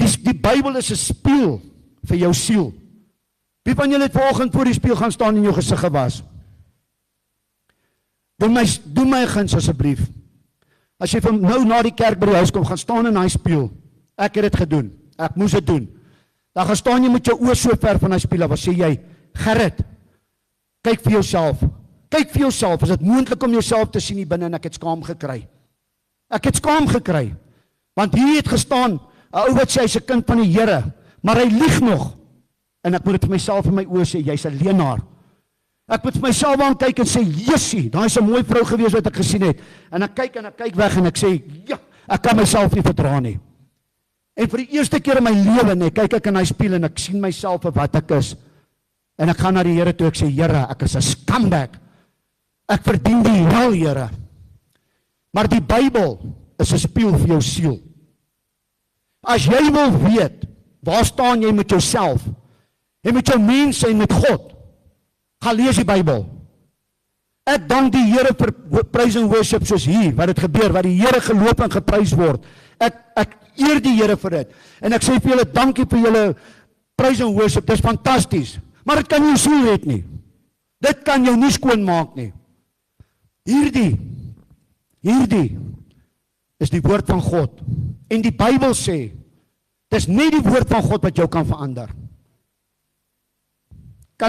Die Bybel is 'n spieël vir jou siel. Wie van julle het vanoggend voor die spieël gaan staan en jou gesig gewas? Doen my 'n guns asseblief. As jy van nou na die kerk by die huis kom, gaan staan in daai spieël. Ek het dit gedoen. Ek moes dit doen. Dan gaan staan jy met jou oë so ver van daai spieël af, sê jy, Gerrit, kyk vir jouself. Kyk vir jouself. Is dit moontlik om jouself te sien hier binne en ek het skaam gekry? Ek het skaam gekry. Want hier het gestaan 'n ou wat sê hy's 'n kind van die Here, maar hy lieg nog. En ek moet dit vir myself in my oë sê, jy's 'n leienaar. Ek moet vir myself aan kyk en sê, Jessie, daai is 'n mooi vrou gewees wat ek gesien het. En ek kyk weg en ek sê, ja, ek kan myself nie verdra nie. En vir die eerste keer in my lewe, nee, kyk ek in daai spieël en ek sien myself vir wat ek is. En ek gaan na die Here toe, ek sê, Here, ek is 'n scumbag. Ek verdien die hel, Here. Maar die Bybel is 'n spieël vir jou siel. As jy wil weet, waar staan jy met jouself? En met jou mens en met God? Gaan lees die Bybel. Ek dank die Here vir praise and worship soos hier, wat dit gebeur, wat die Here geloop en geprys word. Ek eer die Here vir dit. En ek sê vir julle, dankie vir julle praise and worship, dit is fantasties. Maar dit kan nie jou siel red nie. Dit kan jou nie skoon maak nie. Hierdie is die woord van God. En die Bybel sê, dis nie die woord van God wat jou kan verander.